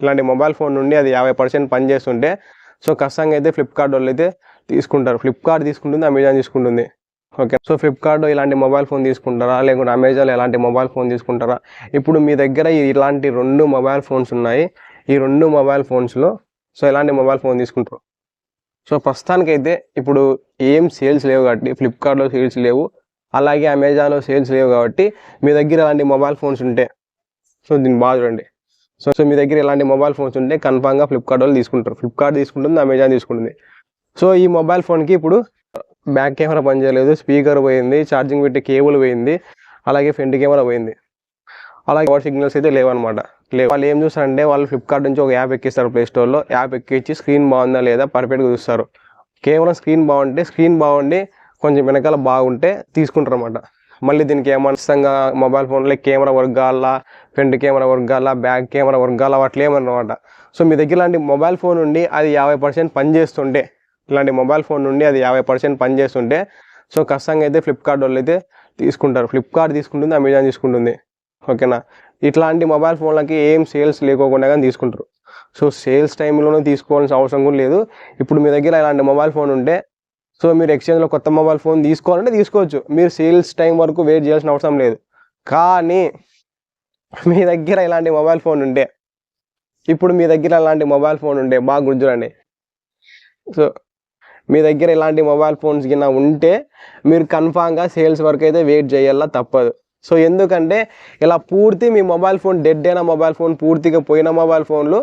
ఇలాంటి mobile phone నుండి అది 50% పనిచేస్తుంటే సో ఖచ్చితంగా అయితే ఫ్లిప్కార్ట్ వాళ్ళు అయితే తీసుకుంటారు. ఫ్లిప్కార్ట్ తీసుకుంటుంది, అమెజాన్ తీసుకుంటుంది. ఓకే, సో ఫ్లిప్కార్ట్ ఇలాంటి మొబైల్ ఫోన్ తీసుకుంటారా, లేకుంటే అమెజాన్ ఎలాంటి మొబైల్ ఫోన్ తీసుకుంటారా? ఇప్పుడు మీ దగ్గర ఇలాంటి 2 మొబైల్ ఫోన్స్ ఉన్నాయి. ఈ 2 మొబైల్ ఫోన్స్లో సో ఎలాంటి మొబైల్ ఫోన్ తీసుకుంటారు? సో ప్రస్తుతానికైతే ఇప్పుడు ఏం సేల్స్ లేవు కాబట్టి ఫ్లిప్కార్ట్లో సేల్స్ లేవు, అలాగే అమెజాన్లో సేల్స్ లేవు కాబట్టి మీ దగ్గర ఎలాంటి మొబైల్ ఫోన్స్ ఉంటే సో దీన్ని బాగా చూడండి. సో మీ దగ్గర ఎలాంటి మొబైల్ ఫోన్స్ ఉంటే కన్ఫామ్గా ఫ్లిప్కార్ట్ వాళ్ళు తీసుకుంటారు. ఫ్లిప్కార్ట్ తీసుకుంటుంది, అమెజాన్ తీసుకుంటుంది. సో ఈ మొబైల్ ఫోన్కి ఇప్పుడు బ్యాక్ కెమెరా పనిచేయలేదు, స్పీకర్ పోయింది, ఛార్జింగ్ పెట్టి కేబుల్ పోయింది, అలాగే ఫ్రంట్ కెమెరా పోయింది, అలాగే పవర్ సిగ్నల్స్ అయితే లేవన్నమాట. వాళ్ళు ఏం చూస్తారంటే వాళ్ళు ఫ్లిప్కార్ట్ నుంచి ఒక యాప్ ఎక్కిస్తారు ప్లేస్టోర్లో. యాప్ ఎక్కించి స్క్రీన్ బాగుందా లేదా పర్ఫెక్ట్గా చూస్తారు. కేవలం స్క్రీన్ బాగుండి కొంచెం వెనకాల బాగుంటే తీసుకుంటారు అన్నమాట. మళ్ళీ దీనికి ఏమనిస్తంగా మొబైల్ ఫోన్లో కెమెరా వర్క్ కావాలా, ఫ్రంట్ కెమెరా వర్క్ కావాలా, బ్యాక్ కెమెరా వర్క్ కావాలా, అట్లా ఏమన్నమాట. సో మీ దగ్గర ఇలాంటి మొబైల్ ఫోన్ నుండి అది 50% పనిచేస్తుంటే, ఇలాంటి మొబైల్ ఫోన్ నుండి అది 50% పనిచేస్తుంటే సో ఖచ్చితంగా అయితే ఫ్లిప్కార్ట్ వాళ్ళు అయితే తీసుకుంటారు. ఫ్లిప్కార్ట్ తీసుకుంటుంది, అమెజాన్ తీసుకుంటుంది. ఓకేనా, ఇట్లాంటి మొబైల్ ఫోన్లకి ఏం సేల్స్ లేకోకుండా కానీ తీసుకుంటారు. సో సేల్స్ టైంలోనే తీసుకోవాల్సిన అవసరం కూడా లేదు. ఇప్పుడు మీ దగ్గర ఇలాంటి మొబైల్ ఫోన్ ఉంటే సో మీరు ఎక్స్చేంజ్లో కొత్త మొబైల్ ఫోన్ తీసుకోవాలంటే తీసుకోవచ్చు. మీరు సేల్స్ టైం వరకు వెయిట్ చేయాల్సిన అవసరం లేదు. కానీ మీ దగ్గర ఇలాంటి మొబైల్ ఫోన్ ఉంటే, ఇప్పుడు మీ దగ్గర ఇలాంటి మొబైల్ ఫోన్ ఉంటే బాగా గుర్తురండి. సో మీ దగ్గర ఇలాంటి మొబైల్ ఫోన్స్ కింద ఉంటే మీరు కన్ఫామ్గా సేల్స్ వరకు అయితే వెయిట్ చేయాలా తప్పదు. సో ఎందుకంటే ఇలా పూర్తి మీ మొబైల్ ఫోన్ డెడ్ అయిన మొబైల్ ఫోన్, పూర్తిగా పోయిన మొబైల్ ఫోన్లు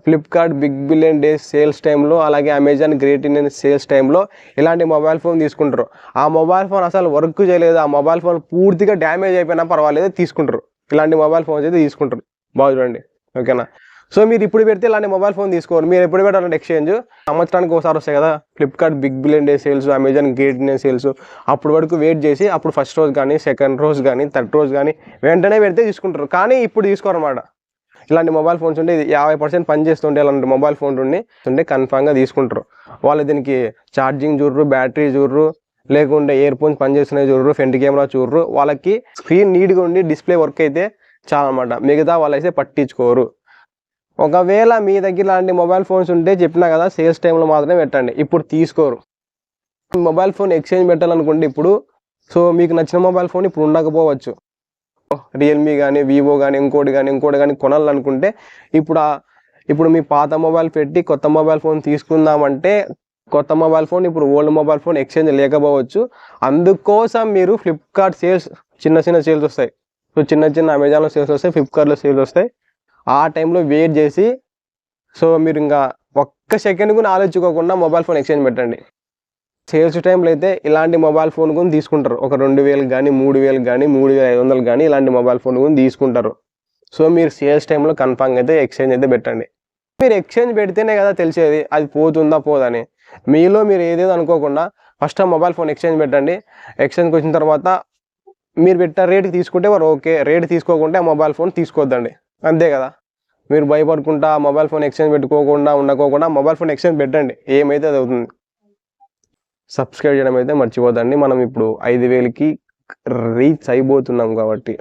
Flipkart big billion days sales టైంలో, అలాగే అమెజాన్ గ్రేట్ ఇండియన్ సేల్స్ టైంలో ఇలాంటి మొబైల్ ఫోన్ తీసుకుంటారు. ఆ మొబైల్ ఫోన్ అసలు వర్క్ చేయలేదు, ఆ మొబైల్ ఫోన్ పూర్తిగా డ్యామేజ్ అయిపోయినా పర్వాలేదు తీసుకుంటారు. ఇలాంటి మొబైల్ ఫోన్స్ అయితే తీసుకుంటారు. బాగా చూడండి. ఓకేనా, సో మీరు ఇప్పుడు పెడితే ఇలాంటి మొబైల్ ఫోన్ తీసుకోరు. మీరు ఎప్పుడు పెట్టాలంటే ఎక్స్చేంజ్ సంవత్సరానికి ఒకసారి వస్తాయి కదా Flipkart big billion day sales, Amazon great Indian sales. అప్పుడు వరకు వెయిట్ చేసి అప్పుడు ఫస్ట్ రోజు కానీ, సెకండ్ రోజు కానీ, థర్డ్ రోజు కానీ వెంటనే పెడితే తీసుకుంటారు. కానీ ఇప్పుడు తీసుకోరన్నమాట. ఇలాంటి మొబైల్ ఫోన్స్ ఉంటే 50% పనిచేస్తుంటే ఇలాంటి మొబైల్ ఫోన్ ఉంటే కన్ఫామ్గా తీసుకుంటారు. వాళ్ళు దీనికి ఛార్జింగ్ చూడరు, బ్యాటరీ చూడరు, లేకుంటే ఇయర్ ఫోన్స్ పనిచేస్తున్నాయి చూడరు, ఫ్రంట్ కెమెరా చూడరు. వాళ్ళకి స్క్రీన్ నీట్గా ఉండి డిస్ప్లే వర్క్ అయితే చాలా అన్నమాట. మిగతా వాళ్ళైతే పట్టించుకోరు. ఒకవేళ మీ దగ్గర ఇలాంటి మొబైల్ ఫోన్స్ ఉంటే చెప్పినా కదా సేల్స్ టైంలో మాత్రమే పెట్టండి, ఇప్పుడు తీసుకోరు. మొబైల్ ఫోన్ ఎక్స్చేంజ్ పెట్టాలనుకుంటే ఇప్పుడు సో మీకు నచ్చిన మొబైల్ ఫోన్ ఇప్పుడు ఉండకపోవచ్చు. రియల్మీ కానీ, వివో కానీ, ఇంకోటి కానీ కొనాలనుకుంటే ఇప్పుడు మీ పాత మొబైల్ పెట్టి కొత్త మొబైల్ ఫోన్ తీసుకుందామంటే కొత్త మొబైల్ ఫోన్ ఇప్పుడు ఓల్డ్ మొబైల్ ఫోన్ ఎక్స్చేంజ్ లేకపోవచ్చు. అందుకోసం మీరు ఫ్లిప్కార్ట్ సేల్స్ చిన్న సేల్స్ వస్తాయి. సో చిన్న అమెజాన్లో సేల్స్ వస్తాయి, ఫ్లిప్కార్ట్లో సేల్స్ వస్తాయి. ఆ టైంలో వెయిట్ చేసి సో మీరు ఇంకా ఒక్క సెకండ్ కూడా ఆలోచించుకోకుండా మొబైల్ ఫోన్ ఎక్స్చేంజ్ పెట్టండి. సేల్స్ టైంలో అయితే ఇలాంటి మొబైల్ ఫోన్ కొని తీసుకుంటారు. ఒక 2000 కానీ, 3000 కానీ, 3500 కానీ ఇలాంటి మొబైల్ ఫోన్ కొని తీసుకుంటారు. సో మీరు సేల్స్ టైంలో కన్ఫామ్గా అయితే ఎక్స్చేంజ్ అయితే పెట్టండి. మీరు ఎక్స్చేంజ్ పెడితేనే కదా తెలిసేది అది పోతుందా పోదని. మీలో మీరు ఏదేదో అనుకోకుండా ఫస్ట్ ఆ మొబైల్ ఫోన్ ఎక్స్చేంజ్ పెట్టండి. ఎక్స్చేంజ్కి వచ్చిన తర్వాత మీరు పెట్టిన రేట్కి తీసుకుంటే వారు ఓకే, రేట్ తీసుకోకుంటే ఆ మొబైల్ ఫోన్ తీసుకోవద్దండి. అంతే కదా. మీరు భయపడుకుంటా మొబైల్ ఫోన్ ఎక్స్చేంజ్ ఉండకోకుండా మొబైల్ ఫోన్ ఎక్స్చేంజ్ పెట్టండి, ఏమైతే అది అవుతుంది. సబ్స్క్రైబ్ చేయడం అయితే మర్చిపోద్దండి. మనం ఇప్పుడు 5000కి రీచ్ అయిపోతున్నాం కాబట్టి.